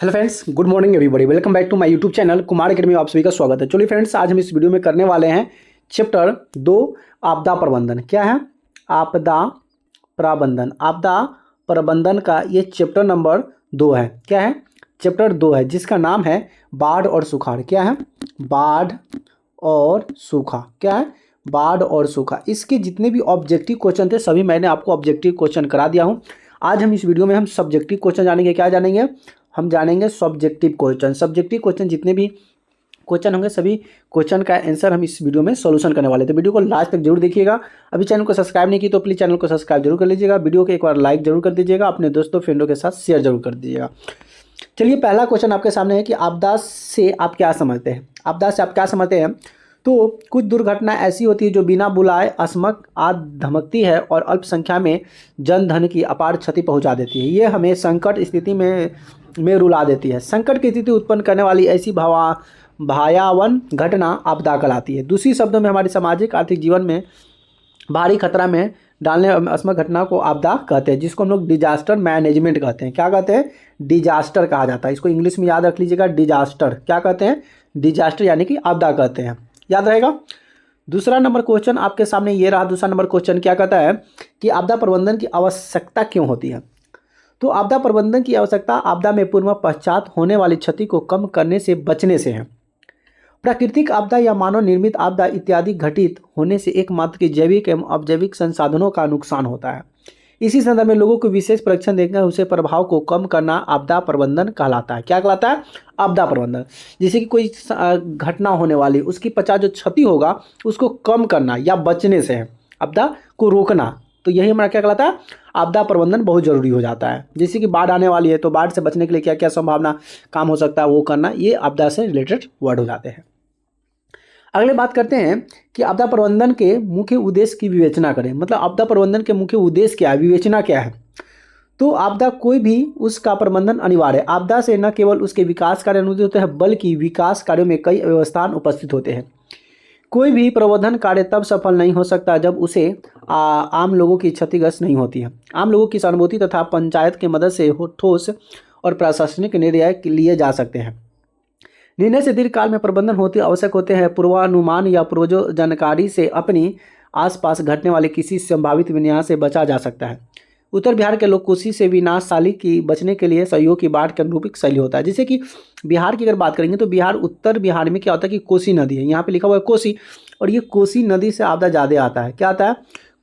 Hello friends, good morning everybody. Welcome back to my YouTube channel Kumar academy. आप सभी का स्वागत है। चलिए फ्रेंड्स, आज हम इस वीडियो में करने वाले हैं चैप्टर 2 आपदा प्रबंधन। क्या है? आपदा प्रबंधन। आपदा प्रबंधन का ये चैप्टर नंबर 2 है। क्या है? चैप्टर 2 है, जिसका नाम है बाढ़ और सुखाड़। क्या है? बाढ़ और सूखा। क्या है? बाढ़ और सूखा। इसके जितने भी ऑब्जेक्टिव क्वेश्चन थे सभी मैंने आपको ऑब्जेक्टिव क्वेश्चन करा दिया हूँ। आज हम इस वीडियो में हम सब्जेक्टिव क्वेश्चन जानेंगे। क्या जानेंगे? हम जानेंगे सब्जेक्टिव क्वेश्चन। सब्जेक्टिव क्वेश्चन जितने भी क्वेश्चन होंगे सभी क्वेश्चन का आंसर हम इस वीडियो में सॉल्यूशन करने वाले हैं। तो वीडियो को लास्ट तक जरूर देखिएगा। अभी चैनल को सब्सक्राइब नहीं की तो प्लीज़ चैनल को सब्सक्राइब जरूर कर लीजिएगा। वीडियो को एक बार लाइक जरूर कर दीजिएगा। अपने दोस्तों फ्रेंडों के साथ शेयर जरूर कर दीजिएगा। चलिए, पहला क्वेश्चन आपके सामने है कि आपदा से आप क्या समझते हैं। आपदा से आप क्या समझते हैं? तो कुछ दुर्घटना ऐसी होती है जो बिना बुलाए अचानक आ धमकती है और अल्प संख्या में जन धन की अपार क्षति पहुंचा देती है। ये हमें संकट स्थिति में रुला देती है। संकट की स्थिति उत्पन्न करने वाली ऐसी भयावन घटना आपदा कहलाती है। दूसरी शब्दों में हमारे सामाजिक आर्थिक जीवन में भारी खतरा में डालने आकस्मिक घटना को आपदा कहते हैं, जिसको हम लोग डिजास्टर मैनेजमेंट कहते हैं। क्या कहते हैं? डिजास्टर कहा जाता है। इसको इंग्लिश में याद रख लीजिएगा, डिजास्टर। क्या कहते हैं? डिजास्टर यानी कि आपदा कहते हैं। याद रहेगा। दूसरा नंबर क्वेश्चन आपके सामने ये रहा। दूसरा नंबर क्वेश्चन क्या कहता है कि आपदा प्रबंधन की आवश्यकता क्यों होती है? तो आपदा प्रबंधन की आवश्यकता आपदा में पूर्व पश्चात होने वाली क्षति को कम करने से बचने से है। प्राकृतिक आपदा या मानव निर्मित आपदा इत्यादि घटित होने से एकमात्र के जैविक एवं अजैविक संसाधनों का नुकसान होता है। इसी संदर्भ में लोगों को विशेष परीक्षण देकर उसे प्रभाव को कम करना आपदा प्रबंधन कहलाता है। क्या कहलाता है? आपदा प्रबंधन। जैसे कि कोई घटना होने वाली, उसकी पश्चात जो क्षति होगा उसको कम करना या बचने से है, आपदा को रोकना। तो यही हमारा क्या कहलाता है? आपदा प्रबंधन बहुत जरूरी हो जाता है। जैसे कि बाढ़ आने वाली है तो बाढ़ से बचने के लिए क्या क्या संभावना काम हो सकता है वो करना, ये आपदा से रिलेटेड वर्ड हो जाते हैं। अगले बात करते हैं कि आपदा प्रबंधन के मुख्य उद्देश्य की विवेचना करें। मतलब आपदा प्रबंधन के मुख्य उद्देश्य क्या है, विवेचना क्या है? तो आपदा कोई भी उसका प्रबंधन अनिवार्य है। आपदा से न केवल उसके विकास कार्य अनुमति होते हैं बल्कि विकास कार्यों में कई अव्यवस्थाएं उपस्थित होते हैं। कोई भी प्रबंधन कार्य तब सफल नहीं हो सकता जब उसे आम लोगों की क्षतिग्रस्त नहीं होती है। आम लोगों की सहानुभूति तथा पंचायत की मदद से ठोस और प्रशासनिक निर्णय लिए जा सकते हैं। निर्णय से दीर्घकाल में प्रबंधन होते आवश्यक होते हैं। पूर्वानुमान या पूर्व जानकारी से अपनी आसपास घटने वाले किसी संभावित विनाश से बचा जा सकता है। उत्तर बिहार के लोग कोसी से विनाशशाली की बचने के लिए सहयोग की बाढ़ के अनुरूपिक शैली होता है। जैसे कि बिहार की अगर बात करेंगे तो बिहार, उत्तर बिहार में क्या होता है कि कोसी नदी है। यहाँ पे लिखा हुआ है कोसी, और ये कोसी नदी से आपदा ज़्यादा आता है। क्या आता है?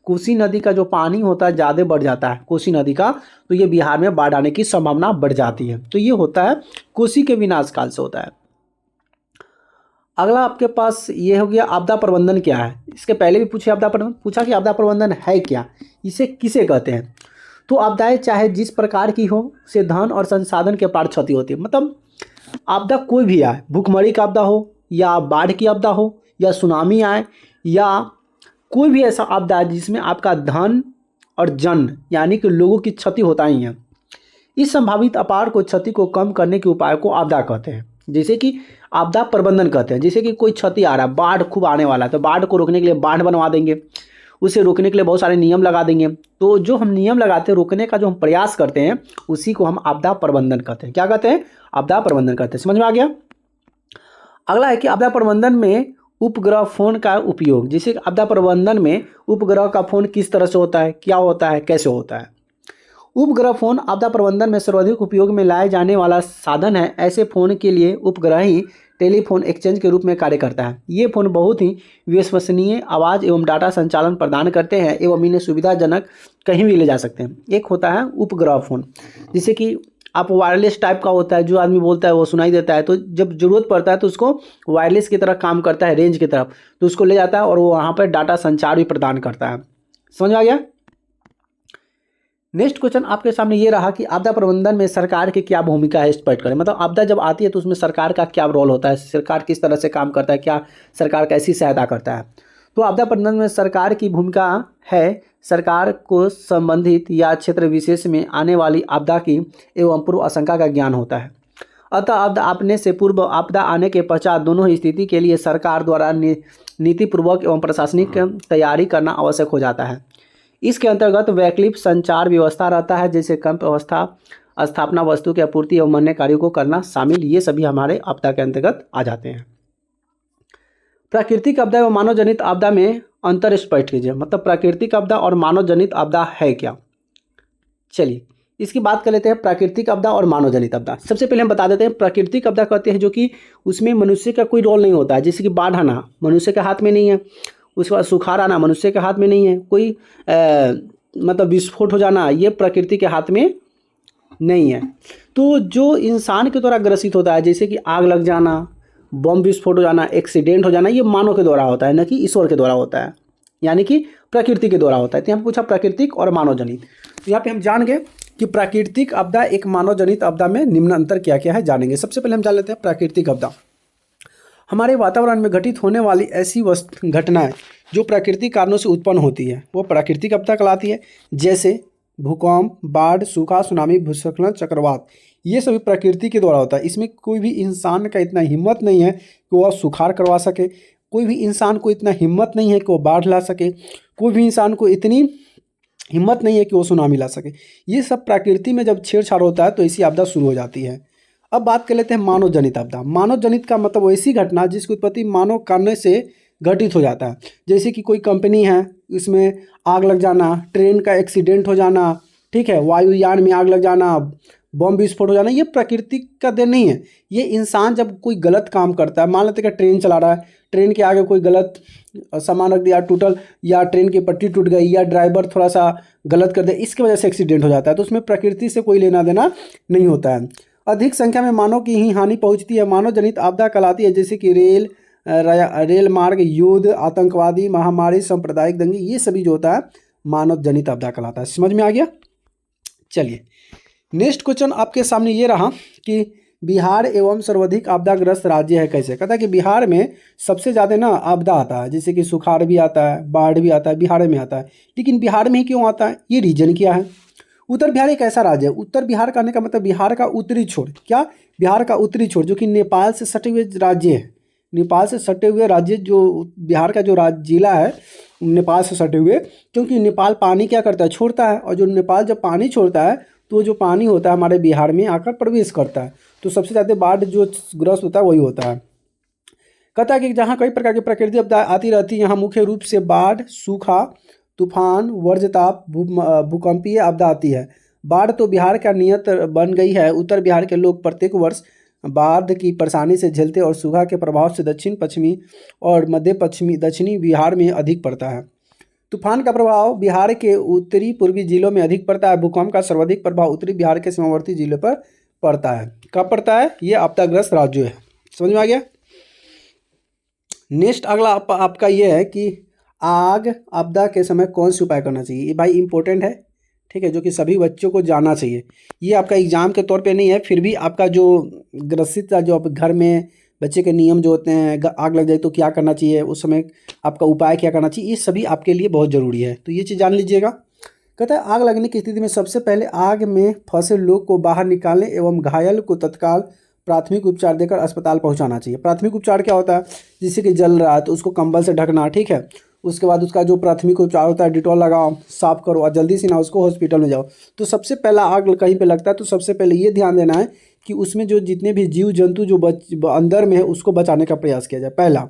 कोसी नदी का जो पानी होता है ज़्यादा बढ़ जाता है कोसी नदी का, तो ये बिहार में बाढ़ आने की संभावना बढ़ जाती है। तो ये होता है कोसी के विनाश काल से होता है। अगला आपके पास ये हो गया आपदा प्रबंधन क्या है। इसके पहले भी पूछा कि आपदा प्रबंधन है क्या, इसे किसे कहते हैं। तो आपदाएं चाहे जिस प्रकार की हो से धन और संसाधन के पार क्षति होती है। मतलब आपदा कोई भी आए, भूखमरी की आपदा हो या बाढ़ की आपदा हो या सुनामी आए या कोई भी ऐसा आपदा है जिसमें आपका धन और जन यानी कि लोगों की क्षति होता ही है। इस संभावित अपार को क्षति को कम करने के उपाय को आपदा कहते हैं। जैसे कि आपदा प्रबंधन कहते हैं। जैसे कि कोई क्षति आ रहा है, बाढ़ खूब आने वाला है, तो बाढ़ को रोकने के लिए बांध बनवा देंगे, उसे रोकने के लिए बहुत सारे नियम लगा देंगे। तो जो हम नियम लगाते हैं, रोकने का जो हम प्रयास करते हैं, उसी को हम आपदा प्रबंधन कहते हैं। क्या कहते हैं? आपदा प्रबंधन कहते हैं। समझ में आ गया। अगला है कि आपदा प्रबंधन में उपग्रह फोन का उपयोग। जैसे आपदा प्रबंधन में उपग्रह का फोन किस तरह से होता है, क्या होता है, कैसे होता है। उपग्रह फोन आपदा प्रबंधन में सर्वाधिक उपयोग में लाए जाने वाला साधन है। ऐसे फोन के लिए उपग्रह ही टेलीफोन एक्सचेंज के रूप में कार्य करता है। ये फोन बहुत ही विश्वसनीय आवाज़ एवं डाटा संचालन प्रदान करते हैं एवं इन्हें सुविधाजनक कहीं भी ले जा सकते हैं। एक होता है उपग्रह फोन, जिसे कि आप वायरलेस टाइप का होता है, जो आदमी बोलता है वो सुनाई देता है, तो जब जरूरत पड़ता है तो उसको वायरलेस की तरह काम करता है, रेंज की तरफ, तो उसको ले जाता है और वो वहाँ पर डाटा संचार भी प्रदान करता है। समझ आ गया। नेक्स्ट क्वेश्चन आपके सामने ये रहा कि आपदा प्रबंधन में सरकार की क्या भूमिका है, स्पष्ट करें। मतलब आपदा जब आती है तो उसमें सरकार का क्या रोल होता है, सरकार किस तरह से काम करता है, क्या सरकार कैसी सहायता करता है। तो आपदा प्रबंधन में सरकार की भूमिका है सरकार को संबंधित या क्षेत्र विशेष में आने वाली आपदा की एवं पूर्व आशंका का ज्ञान होता है। अतः आपदा आपने से पूर्व आपदा आने के पश्चात दोनों ही स्थिति के लिए सरकार द्वारा नीतिपूर्वक एवं प्रशासनिक तैयारी करना आवश्यक हो जाता है। इसके अंतर्गत वैकल्पिक संचार व्यवस्था रहता है, जैसे कैंप व्यवस्था, स्थापना, वस्तु की आपूर्ति एवं अन्य कार्यों को करना शामिल, ये सभी हमारे आपदा के अंतर्गत आ जाते हैं। प्राकृतिक आपदा एवं मानव जनित आपदा में अंतर स्पष्ट कीजिए। मतलब प्राकृतिक आपदा और मानव जनित आपदा है क्या? चलिए इसकी बात कर लेते हैं, प्राकृतिक आपदा और मानव जनित आपदा। सबसे पहले हम बता देते हैं प्राकृतिक आपदा कहते हैं जो कि उसमें मनुष्य का कोई रोल नहीं होता है, जैसे कि बाढ़ आना मनुष्य के हाथ में नहीं है, उसके बाद सुखाड़ आना मनुष्य के हाथ में नहीं है, कोई मतलब विस्फोट हो जाना ये प्रकृति के हाथ में नहीं है। तो जो इंसान के द्वारा ग्रसित होता है, जैसे कि आग लग जाना, बम विस्फोट हो जाना, एक्सीडेंट हो जाना, ये मानव के द्वारा होता है, न कि ईश्वर के द्वारा होता है, यानी कि प्रकृति के द्वारा होता है। तो यहाँ पूछा प्राकृतिक और मानव जनित, तो यहाँ पे हम जान गए कि प्राकृतिक आपदा एक मानव जनित आपदा में निम्न अंतर क्या क्या है जानेंगे। सबसे पहले हम जान लेते हैं प्राकृतिक आपदा। हमारे वातावरण में घटित होने वाली ऐसी घटनाएं जो प्राकृतिक कारणों से उत्पन्न होती है वो प्राकृतिक आपदा कहलाती है। जैसे भूकंप, बाढ़, सूखा, सुनामी, भूस्खलन, चक्रवात, ये सभी प्रकृति के द्वारा होता है। इसमें कोई भी इंसान का इतना हिम्मत नहीं है कि वह सुखाड़ करवा सके, कोई भी इंसान को इतना हिम्मत नहीं है कि वो बाढ़ ला सके, कोई भी इंसान को इतनी हिम्मत नहीं है कि वो सुनामी ला सके। ये सब प्रकृति में जब छेड़छाड़ होता है तो ऐसी आपदा शुरू हो जाती है। अब बात कर लेते हैं मानव जनित आपदा। मानव जनित का मतलब ऐसी घटना जिसकी उत्पत्ति मानव कारण से घटित हो जाता है। जैसे कि कोई कंपनी है, इसमें आग लग जाना, ट्रेन का एक्सीडेंट हो जाना, ठीक है, वायुयान में आग लग जाना, बम विस्फोट हो जाना, ये प्रकृति का देन नहीं है। ये इंसान जब कोई गलत काम करता है, मान लेते कि ट्रेन चला रहा है, ट्रेन के आगे कोई गलत सामान रख दिया, टूटल, या ट्रेन की पट्टी टूट गई, या ड्राइवर थोड़ा सा गलत कर दे, इसकी वजह से एक्सीडेंट हो जाता है। तो उसमें प्रकृति से कोई लेना देना नहीं होता है। अधिक संख्या में मानव की ही हानि पहुंचती है, मानव जनित आपदा कहलाती है। जैसे कि रेल मार्ग, युद्ध, आतंकवादी, महामारी, सांप्रदायिक दंगे, ये सभी जो होता है मानव जनित आपदा कहलाता है। समझ में आ गया? चलिए नेक्स्ट क्वेश्चन आपके सामने ये रहा कि बिहार एवं सर्वाधिक आपदाग्रस्त राज्य है कैसे। कहता है कि बिहार में सबसे ज़्यादा ना आपदा आता है, जैसे कि सुखाड़ भी आता है, बाढ़ भी आता है, बिहार में आता है। लेकिन बिहार में ही क्यों आता है, ये रीजन क्या है? उत्तर बिहार एक ऐसा राज्य है, उत्तर बिहार कहने का मतलब बिहार का उत्तरी छोर, क्या, बिहार का उत्तरी छोर जो कि नेपाल से सटे हुए राज्य है। नेपाल से सटे हुए राज्य, जो बिहार का जो जिला है नेपाल से सटे हुए, क्योंकि नेपाल पानी क्या करता है, छोड़ता है, और जो नेपाल जब पानी छोड़ता है तो जो पानी होता है हमारे बिहार में आकर प्रवेश करता है, तो सबसे ज़्यादा बाढ़ जो ग्रस्त होता है वही होता है। कहता है कि जहाँ कई प्रकार की प्रकृति आपदा आती रहती है, यहाँ मुख्य रूप से बाढ़, सूखा, तूफान, वज्रपात, भूकंपीय आपदा आती है। बाढ़ तो बिहार का नियत बन गई है। उत्तर बिहार के लोग प्रत्येक वर्ष बाढ़ की परेशानी से झेलते और सूखा के प्रभाव से दक्षिण पश्चिमी और मध्य पश्चिमी दक्षिणी बिहार में अधिक पड़ता है। तूफान का प्रभाव बिहार के उत्तरी पूर्वी जिलों में अधिक पड़ता है। भूकंप का सर्वाधिक प्रभाव उत्तरी बिहार के सीमावर्ती जिलों पर पड़ता है। कब पड़ता है? ये आपदाग्रस्त राज्य है। समझ में आ गया? नेक्स्ट अगला आपका ये है कि आग आपदा के समय कौन से उपाय करना चाहिए। ये भाई इंपॉर्टेंट है, ठीक है, जो कि सभी बच्चों को जानना चाहिए। ये आपका एग्जाम के तौर पे नहीं है, फिर भी आपका जो ग्रसित जो आप घर में बच्चे के नियम जो होते हैं, आग लग जाए तो क्या करना चाहिए, उस समय आपका उपाय क्या करना चाहिए, ये सभी आपके लिए बहुत ज़रूरी है। तो ये चीज़ जान लीजिएगा। कहता है आग लगने की स्थिति में सबसे पहले आग में फंसे लोग को बाहर निकालने एवं घायल को तत्काल प्राथमिक उपचार देकर अस्पताल पहुंचाना चाहिए। प्राथमिक उपचार क्या होता है? जैसे कि जल रहा है तो उसको कंबल से ढकना, ठीक है, उसके बाद उसका जो प्राथमिक उपचार होता है, डिटॉल लगाओ, साफ करो और जल्दी से ना उसको हॉस्पिटल में जाओ। तो सबसे पहला आग कहीं पे लगता है तो सबसे पहले ये ध्यान देना है कि उसमें जो जितने भी जीव जंतु जो अंदर में है उसको बचाने का प्रयास किया जाए, पहला।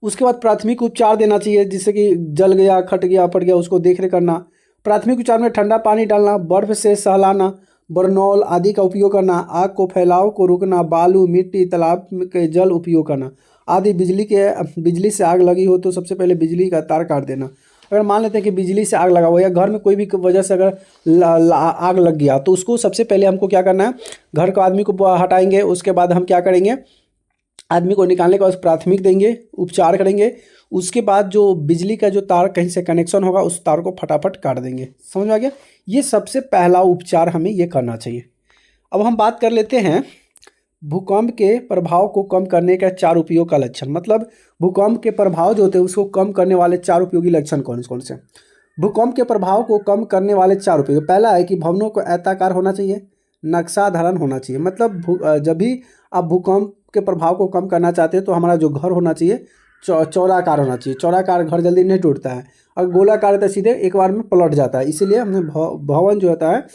उसके बाद प्राथमिक उपचार देना चाहिए, जिससे कि जल गया, खट गया, फट गया, उसको देख रेख करना। प्राथमिक उपचार में ठंडा पानी डालना, बर्फ से सहलाना, बरनौल आदि का उपयोग करना, आग को फैलाव को रोकना, बालू, मिट्टी, तालाब के जल उपयोग करना आदि। बिजली से आग लगी हो तो सबसे पहले बिजली का तार काट देना। अगर मान लेते हैं कि बिजली से आग लगा हुआ या घर में कोई भी वजह से अगर आग लग गया तो उसको सबसे पहले हमको क्या करना है, घर का आदमी को हटाएंगे। उसके बाद हम क्या करेंगे, आदमी को निकालने के बाद प्राथमिक देंगे, उपचार करेंगे। उसके बाद जो बिजली का जो तार कहीं से कनेक्शन होगा उस तार को फटाफट काट देंगे। समझ में आ गया? ये सबसे पहला उपचार हमें ये करना चाहिए। अब हम बात कर लेते हैं भूकंप के प्रभाव को कम करने का 4 उपयोग का लक्षण। मतलब भूकंप के प्रभाव जो होते हैं उसको कम करने वाले 4 उपयोगी लक्षण कौन कौन से? भूकंप के प्रभाव को कम करने वाले 4 उपयोग, पहला है कि भवनों को आयताकार होना चाहिए, नक्शा धारण होना चाहिए। मतलब जब भी आप भूकंप के प्रभाव को कम करना चाहते हैं तो हमारा जो घर होना चाहिए चौड़ाकार होना चाहिए। चौड़ाकार घर जल्दी नहीं टूटता है, अगर गोलाकार है तो सीधे एक बार में पलट जाता है। इसीलिए हमने भवन जो होता है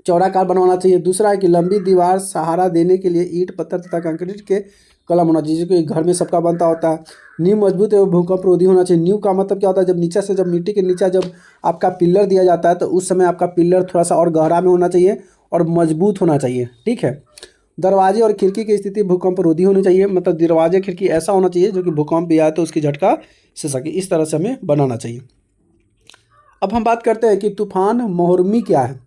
चौड़ाकार बनवाना चाहिए। दूसरा है कि लंबी दीवार सहारा देने के लिए ईंट पत्थर तथा कंक्रीट के कलम होना चाहिए, जो घर में सबका बनता होता है। नींव मजबूत एवं भूकंप रोधी होना चाहिए। नींव का मतलब क्या होता है, जब नीचे से जब मिट्टी के नीचे जब आपका पिलर दिया जाता है तो उस समय आपका पिलर थोड़ा सा और गहरा में होना चाहिए और मजबूत होना चाहिए, ठीक है। दरवाजे और खिड़की की स्थिति भूकंप रोधी होनी चाहिए, मतलब दरवाजे खिड़की ऐसा होना चाहिए जो कि भूकंप भी आए तो उसकी झटका से सके, इस तरह से हमें बनाना चाहिए। अब हम बात करते हैं कि तूफान मोहर्मी क्या है।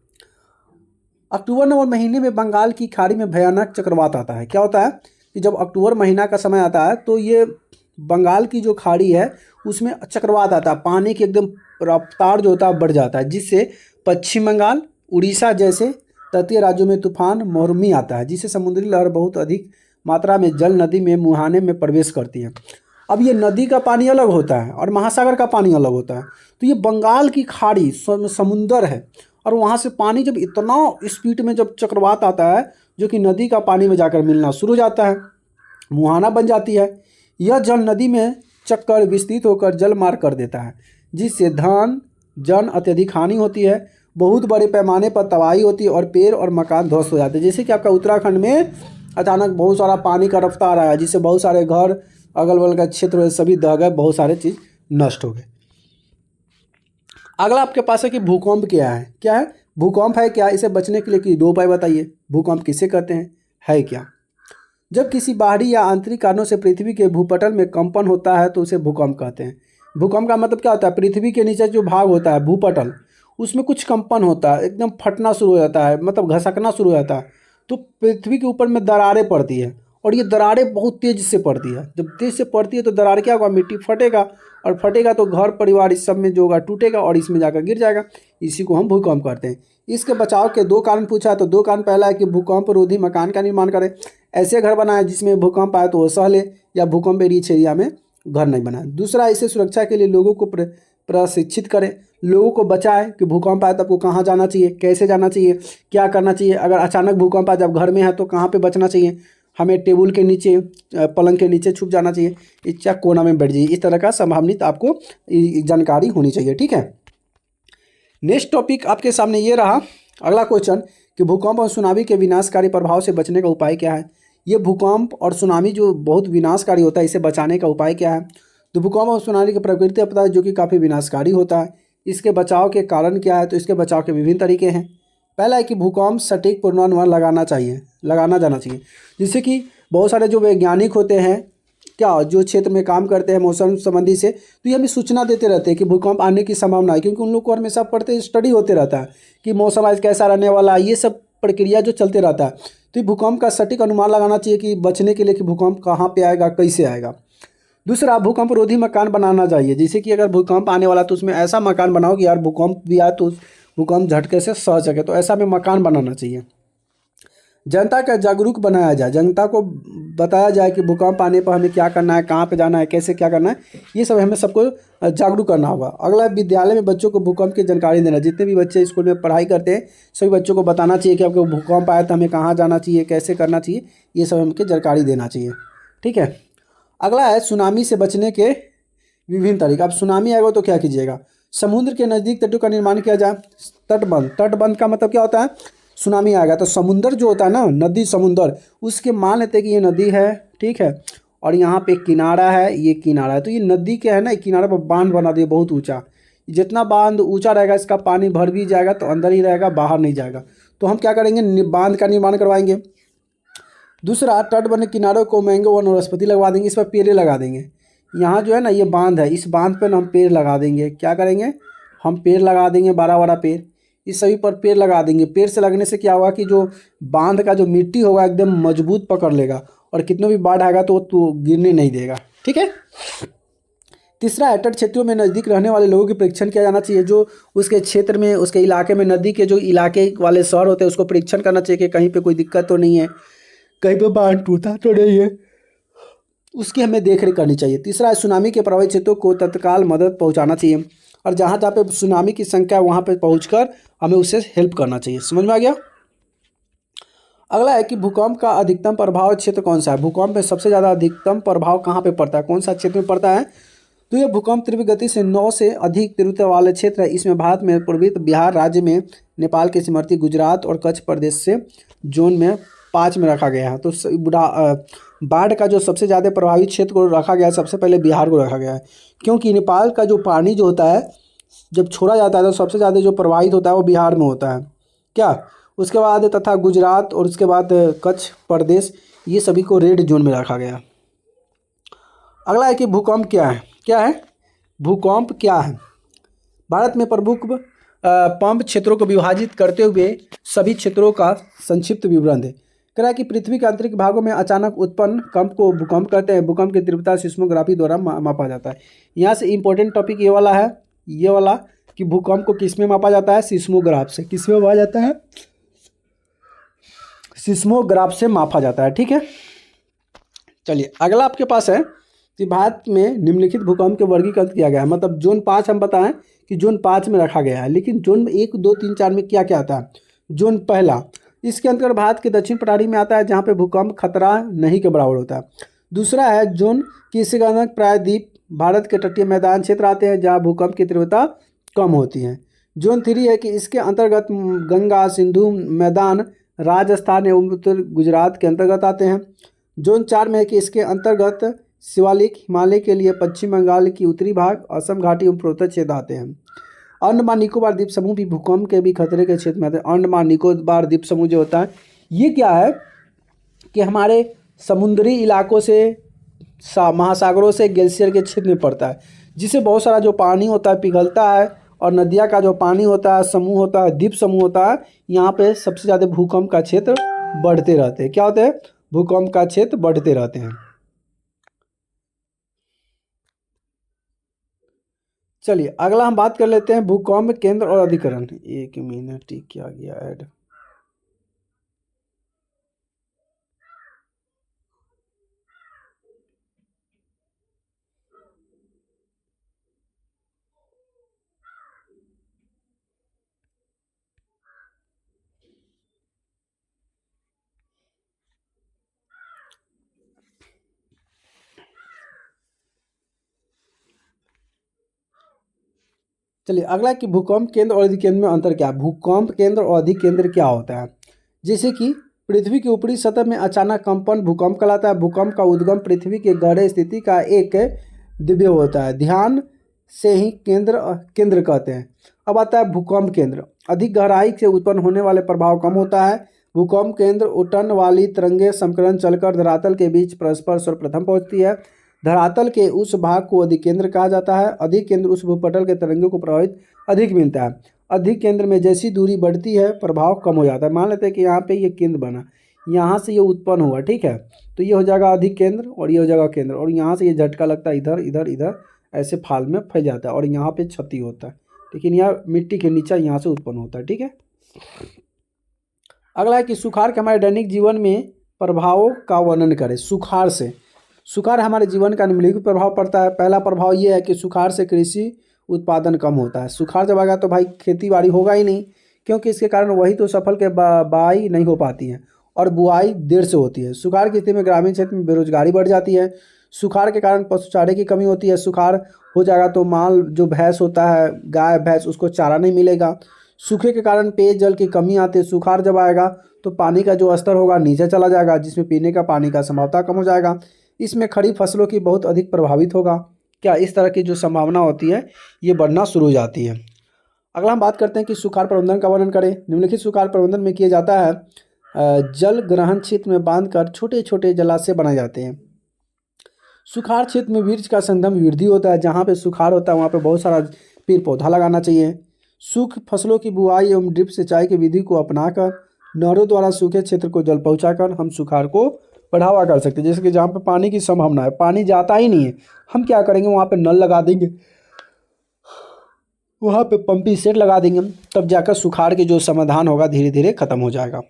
अक्टूबर नवंबर महीने में बंगाल की खाड़ी में भयानक चक्रवात आता है। क्या होता है कि जब अक्टूबर महीना का समय आता है तो ये बंगाल की जो खाड़ी है उसमें चक्रवात आता है, पानी की एकदम रफ्तार जो होता है बढ़ जाता है, जिससे पश्चिम बंगाल उड़ीसा जैसे तटीय राज्यों में तूफान मोहर्मी आता है, जिससे समुद्री लहर बहुत अधिक मात्रा में जल नदी में मुहाने में प्रवेश करती है। अब ये नदी का पानी अलग होता है और महासागर का पानी अलग होता है, तो ये बंगाल की खाड़ी समुंदर है और वहाँ से पानी जब इतना स्पीड में जब चक्रवात आता है जो कि नदी का पानी में जाकर मिलना शुरू हो जाता है, मुहाना बन जाती है। यह जल नदी में चक्कर विस्तृत होकर जल मार कर देता है, जिससे धन जन अत्यधिक हानि होती है, बहुत बड़े पैमाने पर तबाही होती है और पेड़ और मकान ध्वस्त हो जाते हैं। जैसे कि आपका उत्तराखंड में अचानक बहुत सारा पानी का रफ्तार आया, जिससे बहुत सारे घर अगल बगल का क्षेत्र सभी दह गए, बहुत सारे चीज़ नष्ट हो गए। अगला आपके पास है कि भूकंप क्या है। क्या है भूकंप है क्या, इसे बचने के लिए कि 2 उपाय बताइए। भूकंप किसे कहते हैं, है क्या। जब किसी बाहरी या आंतरिक कारणों से पृथ्वी के भूपटल में कंपन होता है तो उसे भूकंप कहते हैं। भूकंप का मतलब क्या होता है, पृथ्वी के नीचे जो भाग होता है भूपटल, उसमें कुछ कंपन होता है, एकदम फटना शुरू हो जाता है, मतलब घसकना शुरू हो जाता है, तो पृथ्वी के ऊपर में दरारें पड़ती है और ये दरारें बहुत तेज़ से पड़ती है। जब तेज़ से पड़ती है तो दरार क्या होगा, मिट्टी फटेगा और फटेगा तो घर परिवार इस सब में जो होगा टूटेगा और इसमें जाकर गिर जाएगा, इसी को हम भूकंप करते हैं। इसके बचाव के 2 कारण पूछा है, तो 2 कारण, पहला है कि भूकंप रोधी मकान का निर्माण करें, ऐसे घर बनाए जिसमें भूकंप आए तो वो सह ले, या भूकंप रिच एरिया में घर नहीं बनाए। दूसरा, इसे सुरक्षा के लिए लोगों को प्रशिक्षित करें, लोगों को बताएं कि भूकंप आए तो आपको कहाँ जाना चाहिए, कैसे जाना चाहिए, क्या करना चाहिए। अगर अचानक भूकंप आए जब घर में है तो कहाँ पे बचना चाहिए, हमें टेबल के नीचे पलंग के नीचे छुप जाना चाहिए, इच्छा कोना में बैठ जाइए, इस तरह का संभावित आपको जानकारी होनी चाहिए, ठीक है। नेक्स्ट टॉपिक आपके सामने ये रहा, अगला क्वेश्चन कि भूकंप और सुनामी के विनाशकारी प्रभाव से बचने का उपाय क्या है। ये भूकंप और सुनामी जो बहुत विनाशकारी होता है, इसे बचाने का उपाय क्या है। तो भूकंप और सुनामी की प्रकृति आपदा है जो कि काफ़ी विनाशकारी होता है, इसके बचाव के कारण क्या है, तो इसके बचाव के विभिन्न तरीके हैं। पहला है कि भूकंप सटीक पूर्वानुमान लगाना जाना चाहिए, जिससे कि बहुत सारे जो वैज्ञानिक होते हैं क्या जो क्षेत्र में काम करते हैं मौसम संबंधी से, तो ये हमें सूचना देते रहते हैं कि भूकंप आने की संभावना है, क्योंकि उन लोग को हमेशा पढ़ते स्टडी होते रहता है कि मौसम आज कैसा रहने वाला है, ये सब प्रक्रिया जो चलते रहता है। तो भूकंप का सटीक अनुमान लगाना चाहिए कि बचने के लिए कि भूकंप कहाँ पे आएगा, कैसे आएगा। दूसरा, भूकंप रोधी मकान बनाना चाहिए, जैसे कि अगर भूकंप आने वाला तो उसमें ऐसा मकान बनाओ कि यार भूकंप भी आए तो भूकंप झटके से सह सके, तो ऐसा में मकान बनाना चाहिए। जनता का जागरूक बनाया जाए, जनता को बताया जाए कि भूकंप आने पर हमें क्या करना है, कहाँ पे जाना है, कैसे क्या करना है, ये सब हमें सबको जागरूक करना होगा। अगला, विद्यालय में बच्चों को भूकंप की जानकारी देना, जितने भी बच्चे स्कूल में पढ़ाई करते हैं सभी बच्चों को बताना चाहिए कि आपको भूकंप आया तो हमें कहाँ जाना चाहिए, कैसे करना चाहिए, ये सब हमको जानकारी देना चाहिए, ठीक है। अगला है सुनामी से बचने के विभिन्न तरीके। अब सुनामी आएगा तो क्या कीजिएगा, समुद्र के नज़दीक तटों का निर्माण किया जाए। तटबंध का मतलब क्या होता है, सुनामी आएगा तो समुंदर जो होता है ना, नदी समुंदर, उसके मान लेते हैं कि ये नदी है, ठीक है, और यहाँ पे किनारा है, ये किनारा है, तो ये नदी के है ना, किनारे पर बांध बना दिए बहुत ऊंचा, जितना बांध ऊंचा रहेगा इसका पानी भर भी जाएगा तो अंदर ही रहेगा, बाहर नहीं जाएगा। तो हम क्या करेंगे, बांध का निर्माण करवाएंगे। दूसरा, तटबंध किनारों को मैंगो वन वनस्पति लगवा देंगे, इस पर पेड़े लगा देंगे। यहाँ जो है ना ये बांध है, इस बांध पर हम पेड़ लगा देंगे। क्या करेंगे, हम पेड़ लगा देंगे, बड़ा बड़ा पेड़, इस सभी पर पेड़ लगा देंगे। पेड़ से लगने से क्या होगा कि जो बांध का जो मिट्टी होगा एकदम मजबूत पकड़ लेगा और कितने भी बाढ़ आएगा तो गिरने नहीं देगा, ठीक है। तीसरा, तट क्षेत्रों में नज़दीक रहने वाले लोगों की परीक्षण किया जाना चाहिए, जो उसके क्षेत्र में उसके इलाके में नदी के जो इलाके वाले शहर होते हैं उसको परीक्षण करना चाहिए कि कहीं पे कोई दिक्कत तो नहीं है, कहीं पे बांध टूटा तो नहीं है, उसकी हमें देखरेख करनी चाहिए। तीसरा, सुनामी के प्रभावित क्षेत्रों को तत्काल मदद पहुंचाना चाहिए और जहाँ जहाँ पे सुनामी की संख्या वहाँ पे पहुंचकर हमें उससे हेल्प करना चाहिए। समझ में आ गया। अगला है कि भूकंप का अधिकतम प्रभाव क्षेत्र कौन सा है। भूकंप में सबसे ज़्यादा अधिकतम प्रभाव कहाँ पे पड़ता है, कौन सा क्षेत्र में पड़ता है, तो ये भूकंप तीव्र गति से 9 से अधिक तीव्रता वाले क्षेत्र है। इसमें भारत में पूर्वी बिहार राज्य में, नेपाल के सीमावर्ती गुजरात और कच्छ प्रदेश से जोन में 5 में रखा गया है। तो बाढ़ का जो सबसे ज़्यादा प्रभावित क्षेत्र को रखा गया है, सबसे पहले बिहार को रखा गया है, क्योंकि नेपाल का जो पानी जो होता है जब छोड़ा जाता है तो सबसे ज़्यादा जो प्रभावित होता है वो बिहार में होता है क्या। उसके बाद तथा गुजरात और उसके बाद कच्छ प्रदेश, ये सभी को रेड जोन में रखा गया। अगला है कि भूकंप क्या है। क्या है भूकंप क्या है। भारत में प्रमुख पंप क्षेत्रों को विभाजित करते हुए सभी क्षेत्रों का संक्षिप्त विवरण दे। कह रहा है कि पृथ्वी के आंतरिक भागों में अचानक उत्पन्न कंप को भूकंप कहते हैं। भूकंप की तीव्रता सिस्मोग्राफी द्वारा मापा जाता है। यहाँ से इंपॉर्टेंट टॉपिक ये वाला है, ये वाला कि भूकंप को किस में मापा जाता है, सिस्मोग्राफ से। किस में मापा जाता है, सिस्मोग्राफ से मापा जाता है। ठीक है, चलिए अगला आपके पास है कि भारत में निम्नलिखित भूकंप के वर्गीकृत किया गया है। मतलब जोन 5 हम बताएं कि जोन 5 में रखा गया है, लेकिन जोन 1, 2, 3, 4 में क्या क्या आता है। जोन पहला, इसके अंतर्गत भारत के दक्षिण पठारी में आता है जहाँ पे भूकंप खतरा नहीं के बराबर होता है। दूसरा है जोन कि इसके अंतर्गत प्रायद्वीप, भारत के तटीय मैदान क्षेत्र आते हैं जहाँ भूकंप की तीव्रता कम होती है। जोन 3 है कि इसके अंतर्गत गंगा, सिंधु मैदान, राजस्थान एवं उत्तर गुजरात के अंतर्गत आते हैं। जोन 4 में है कि इसके अंतर्गत शिवालिक, हिमालय के लिए पश्चिम बंगाल की उत्तरी भाग, असम घाटी एवं पूर्वोत्तर क्षेत्र आते हैं। अंडमान निकोबार द्वीप समूह भी भूकंप के भी खतरे के क्षेत्र में आते हैं। अंडमान निकोबार द्वीप समूह जो होता है ये क्या है कि हमारे समुद्री इलाकों से, महासागरों से ग्लेशियर के क्षेत्र में पड़ता है, जिससे बहुत सारा जो पानी होता है पिघलता है और नदियाँ का जो पानी होता है, समूह होता है, द्वीप समूह होता है, यहाँ पे सबसे ज़्यादा भूकंप का क्षेत्र बढ़ते रहते हैं। क्या होते हैं, भूकंप का क्षेत्र बढ़ते रहते हैं। चलिए अगला हम बात कर लेते हैं भूकंप केंद्र और अधिकरण। 1 मिनट, ठीक क्या गया ऐड। चलिए अगला कि भूकंप केंद्र और अधिकेंद्र में अंतर क्या है। भूकंप केंद्र और अधिकेंद्र क्या होता है। जैसे कि पृथ्वी की ऊपरी सतह में अचानक कंपन भूकंप कहलाता है। भूकंप का उद्गम पृथ्वी के गहरे स्थिति का एक दिव्य होता है, ध्यान से ही केंद्र कहते हैं। अब आता है भूकंप केंद्र। अधिक गहराई से उत्पन्न होने वाले प्रभाव कम होता है। भूकंप केंद्र उठन वाली तरंगे समकरण चलकर धरातल के बीच परस्पर सर्वप्रथम पहुंचती है। धरातल के उस भाग को अधिकेंद्र कहा जाता है। अधिकेंद्र उस भूपटल के तरंगों को प्रभावित अधिक मिलता है। अधिक केंद्र में जैसी दूरी बढ़ती है प्रभाव कम हो जाता है। मान लेते हैं कि यहाँ पे ये केंद्र बना, यहाँ से ये उत्पन्न हुआ, ठीक है, तो ये हो जाएगा अधिक केंद्र और ये हो जाएगा केंद्र, और यहाँ से ये झटका लगता है, इधर इधर इधर ऐसे फाल में फैल जाता है और यहाँ पे क्षति होता है। लेकिन यहाँ मिट्टी के नीचे यहाँ से उत्पन्न होता है। ठीक है, अगला है कि सुखाड़ के हमारे दैनिक जीवन में प्रभावों का वर्णन करें। सुखाड़ हमारे जीवन का निम्नलिखित प्रभाव पड़ता है। पहला प्रभाव ये है कि सुखाड़ से कृषि उत्पादन कम होता है। सुखाड़ जब आएगा तो भाई खेती बाड़ी होगा ही नहीं, क्योंकि इसके कारण वही तो सफल के बाई नहीं हो पाती है और बुआई देर से होती है। सुखाड़ की स्थिति में ग्रामीण क्षेत्र में बेरोजगारी बढ़ जाती है। सुखाड़ के कारण पशु चारे की कमी होती है। सुखाड़ हो जाएगा तो माल जो भैंस होता है, गाय भैंस, उसको चारा नहीं मिलेगा। सूखे के कारण पेयजल की कमी आती है। सुखाड़ जब आएगा तो पानी का जो स्तर होगा नीचे चला जाएगा, जिसमें पीने का पानी का संभावना कम हो जाएगा। इसमें खड़ी फसलों की बहुत अधिक प्रभावित होगा। क्या इस तरह की जो संभावना होती है ये बढ़ना शुरू हो जाती है। अगला हम बात करते हैं कि सुखाड़ प्रबंधन का वर्णन करें। निम्नलिखित सुखाड़ प्रबंधन में किया जाता है, जल ग्रहण क्षेत्र में बांधकर छोटे छोटे जलाशय बनाए जाते हैं। सुखाड़ क्षेत्र में वृक्ष का संगम वृद्धि होता है। जहाँ पे सुखाड़ होता है वहाँ पे बहुत सारा पेड़ पौधा लगाना चाहिए। सूख फसलों की बुआई एवं ड्रिप सिंचाई की विधि को अपनाकर नहरों द्वारा सूखे क्षेत्र को जल पहुँचाकर हम सुखाड़ को बढ़ावा कर सकते हैं। जैसे कि जहाँ पे पानी की संभावना है, पानी जाता ही नहीं है, हम क्या करेंगे, वहाँ पे नल लगा देंगे, वहाँ पे पंपिंग सेट लगा देंगे, तब जाकर सुखाड़ के जो समाधान होगा धीरे धीरे खत्म हो जाएगा।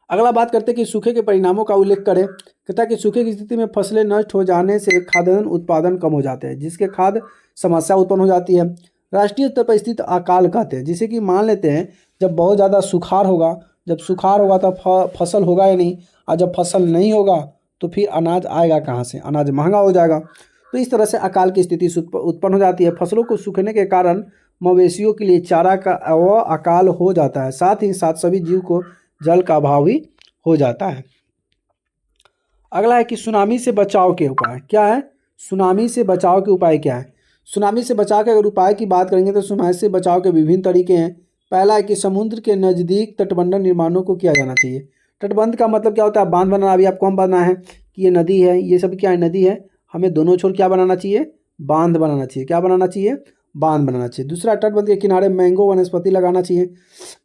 अगला बात करते हैं कि सूखे के परिणामों का उल्लेख करें। कहता है कि सूखे की स्थिति में फसलें नष्ट हो जाने से खाद्यान्न उत्पादन कम हो जाते हैं, जिसके खाद्य समस्या उत्पन्न हो जाती है। राष्ट्रीय स्तर पर स्थित अकाल कहते हैं। जिसे कि मान लेते हैं जब बहुत ज़्यादा सुखाड़ होगा, जब सुखाड़ होगा तब फसल होगा या नहीं, और जब फसल नहीं होगा तो फिर अनाज आएगा कहाँ से, अनाज महंगा हो जाएगा। तो इस तरह से अकाल की स्थिति उत्पन्न हो जाती है। फसलों को सूखने के कारण मवेशियों के लिए चारा का अकाल हो जाता है। साथ ही साथ सभी जीव को जल का अभाव भी हो जाता है। अगला है कि सुनामी से बचाव के उपाय क्या है। सुनामी से बचाव के उपाय क्या है। सुनामी से बचाव के अगर उपाय की बात करेंगे तो सुनामी से बचाव के विभिन्न तरीके हैं। पहला है कि समुद्र के नज़दीक तटबंध निर्माणों को किया जाना चाहिए। तटबंध का मतलब क्या होता है, बांध बनाना। अभी आपको हम बनाना है कि ये नदी है, ये सब क्या है, नदी है, हमें दोनों छोर क्या बनाना चाहिए, बांध बनाना चाहिए। क्या बनाना चाहिए, बांध बनाना चाहिए। दूसरा, तटबंध के किनारे मैंगो वनस्पति लगाना चाहिए।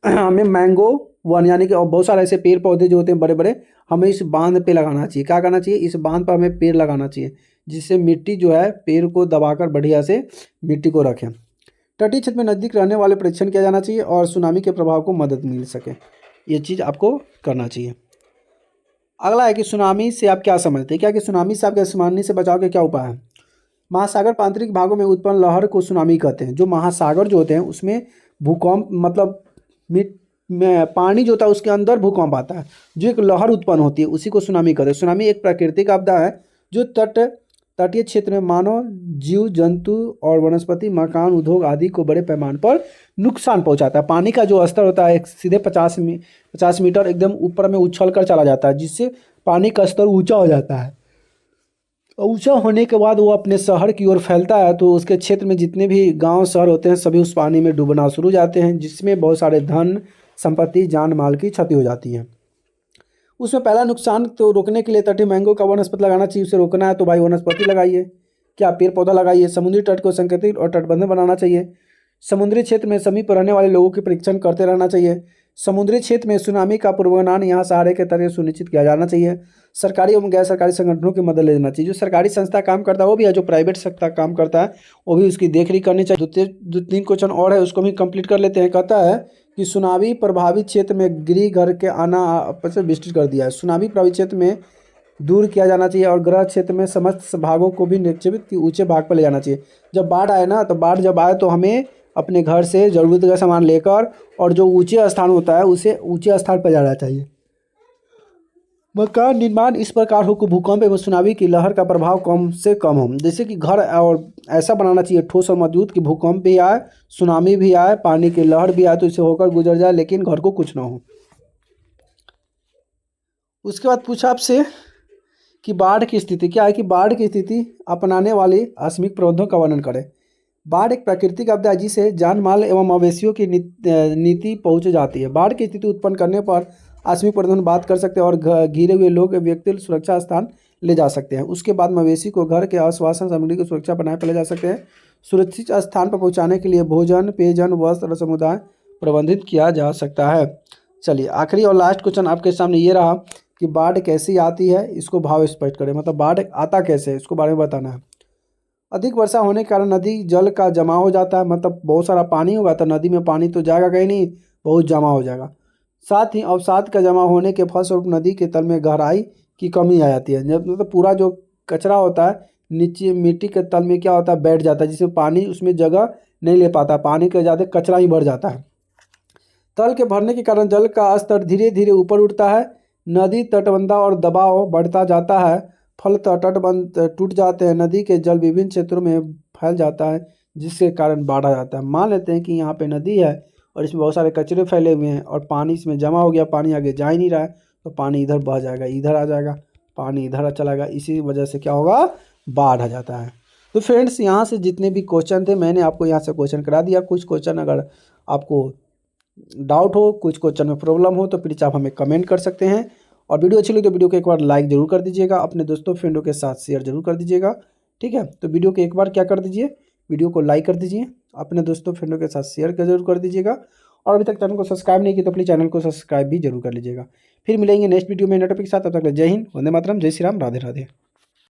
हमें मैंगो वन यानी कि और बहुत सारे ऐसे पेड़ पौधे जो होते हैं बड़े बड़े, हमें इस बांध पे लगाना चाहिए। क्या करना चाहिए, इस बांध पर हमें पेड़ लगाना चाहिए, जिससे मिट्टी जो है पेड़ को दबाकर बढ़िया से मिट्टी को रखें। तटीय क्षेत्र में नज़दीक रहने वाले परीक्षण किया जाना चाहिए और सुनामी के प्रभाव को मदद मिल सके, ये चीज़ आपको करना चाहिए। अगला है कि सुनामी से आप क्या समझते हैं। क्या कि सुनामी से आपके सुनामी से बचाव के क्या उपाय हैं। महासागर आंतरिक भागों में उत्पन्न लहर को सुनामी कहते हैं। जो महासागर जो होते हैं उसमें भूकंप मतलब में पानी जो होता है उसके अंदर भूकंप आता है, जो एक लहर उत्पन्न होती है, उसी को सुनामी कहते हैं। सुनामी एक प्राकृतिक आपदा है जो तटीय क्षेत्र में मानव जीव जंतु और वनस्पति मकान उद्योग आदि को बड़े पैमाने पर नुकसान पहुंचाता है। पानी का जो स्तर होता है सीधे 50 मीटर एकदम ऊपर में उछल कर चला जाता है, जिससे पानी का स्तर ऊंचा हो जाता है। ऊंचा होने के बाद वो अपने शहर की ओर फैलता है, तो उसके क्षेत्र में जितने भी गांव शहर होते हैं सभी उस पानी में डूबना शुरू हो जाते हैं, जिसमें बहुत सारे धन संपत्ति जान माल की क्षति हो जाती है। उसमें पहला नुकसान तो रोकने के लिए तटीय मैंगो का वनस्पति लगाना चाहिए। उसे रोकना है तो भाई वनस्पति लगाइए, क्या पेड़ पौधा लगाइए। समुद्री तट को संकेतित और तटबंध बनाना चाहिए। समुद्री क्षेत्र में समीप रहने वाले लोगों के परीक्षण करते रहना चाहिए। समुद्री क्षेत्र में सुनामी का पूर्वानुमान यहाँ सहारे के तरीके सुनिश्चित किया जाना चाहिए। सरकारी एवं गैर सरकारी संगठनों की मदद लेना चाहिए। जो सरकारी संस्था काम करता है वो भी है, जो प्राइवेट संस्था काम करता है वो भी उसकी देखरेख करनी चाहिए। दो तीन क्वेश्चन और है, उसको भी कंप्लीट कर लेते हैं। कहता है कि सुनामी प्रभावित क्षेत्र में गृह घर के आना से विस्तृत कर दिया है। सुनामी प्रभावित क्षेत्र में दूर किया जाना चाहिए और गृह क्षेत्र में समस्त भागों को भी निक्षेपित की ऊंचे भाग पर ले जाना चाहिए। जब बाढ़ आए ना, तो बाढ़ जब आए तो हमें अपने घर से ज़रूरत का सामान लेकर और जो ऊंचे स्थान होता है उसे ऊंचे स्थान पर जाना चाहिए। मकान निर्माण इस प्रकार हो कि भूकंप एवं सुनामी की लहर का प्रभाव कम से कम हो। जैसे कि घर और ऐसा बनाना चाहिए ठोस और मजबूत कि भूकंप भी आए, सुनामी भी आए, पानी की लहर भी आए तो इसे होकर गुजर जाए, लेकिन घर को कुछ ना हो। उसके बाद पूछा आपसे कि बाढ़ की स्थिति क्या है, कि बाढ़ की स्थिति अपनाने वाले आकस्मिक प्रबंधों का वर्णन करें। बाढ़ एक प्राकृतिक आपदा है जिसे जान माल एवं मवेशियों की नीति पहुँच जाती है। बाढ़ की स्थिति उत्पन्न करने पर आकस्मिक प्रबंधन बात कर सकते हैं और घिरे हुए लोग व्यक्ति सुरक्षा स्थान ले जा सकते हैं। उसके बाद मवेशी को घर के आश्वासन सामग्री की सुरक्षा बनाए पर ले जा सकते हैं। सुरक्षित स्थान पर पहुंचाने के लिए भोजन पेयजन वस्त्र और समुदाय प्रबंधित किया जा सकता है। चलिए आखिरी और लास्ट क्वेश्चन आपके सामने ये रहा कि बाढ़ कैसी आती है, इसको भाव स्पष्ट करें। मतलब बाढ़ आता कैसे है, इसको बारे में बताना है। अधिक वर्षा होने के कारण नदी जल का जमा हो जाता है, मतलब बहुत सारा पानी होगा तो नदी में पानी तो जाएगा कहीं नहीं, बहुत जमा हो जाएगा। साथ ही अवसाद का जमा होने के फलस्वरूप नदी के तल में गहराई की कमी आ जाती है। जब मतलब पूरा जो कचरा होता है नीचे मिट्टी के तल में क्या होता है, बैठ जाता है, जिससे पानी उसमें जगह नहीं ले पाता, पानी के ज़्यादा कचरा ही भर जाता है। तल के भरने के कारण जल का स्तर धीरे धीरे ऊपर उठता है, नदी तटबंधा और दबाव बढ़ता जाता है, फलतः तटबंध टूट जाते हैं, नदी के जल विभिन्न क्षेत्रों में फैल जाता है, जिसके कारण बाढ़ आ जाता है। मान लेते हैं कि यहाँ पे नदी है और इसमें बहुत सारे कचरे फैले हुए हैं और पानी इसमें जमा हो गया, पानी आगे जा ही नहीं रहा है, तो पानी इधर बह जाएगा, इधर आ जाएगा, पानी इधर चला गया, इसी वजह से क्या होगा, बाढ़ आ जाता है। तो फ्रेंड्स यहाँ से जितने भी क्वेश्चन थे मैंने आपको यहाँ से क्वेश्चन करा दिया। कुछ क्वेश्चन अगर आपको डाउट हो, कुछ क्वेश्चन में प्रॉब्लम हो तो प्लीज़ आप हमें कमेंट कर सकते हैं। और वीडियो अच्छी लगी तो वीडियो को एक बार लाइक जरूर कर दीजिएगा, अपने दोस्तों फ्रेंडों के साथ शेयर जरूर कर दीजिएगा, ठीक है। तो वीडियो को एक बार क्या कर दीजिए, वीडियो को लाइक कर दीजिए, अपने दोस्तों फ्रेंडों के साथ शेयर जरूर कर दीजिएगा। और अभी तक चैनल को सब्सक्राइब नहीं किया तो प्लीज़ चैनल को सब्सक्राइब भी जरूर कर लीजिएगा। फिर मिलेंगे नेक्स्ट वीडियो में नए टॉपिक के साथ, तब तक जय हिंद, वंदे मातरम, जय श्री राम, राधे राधे।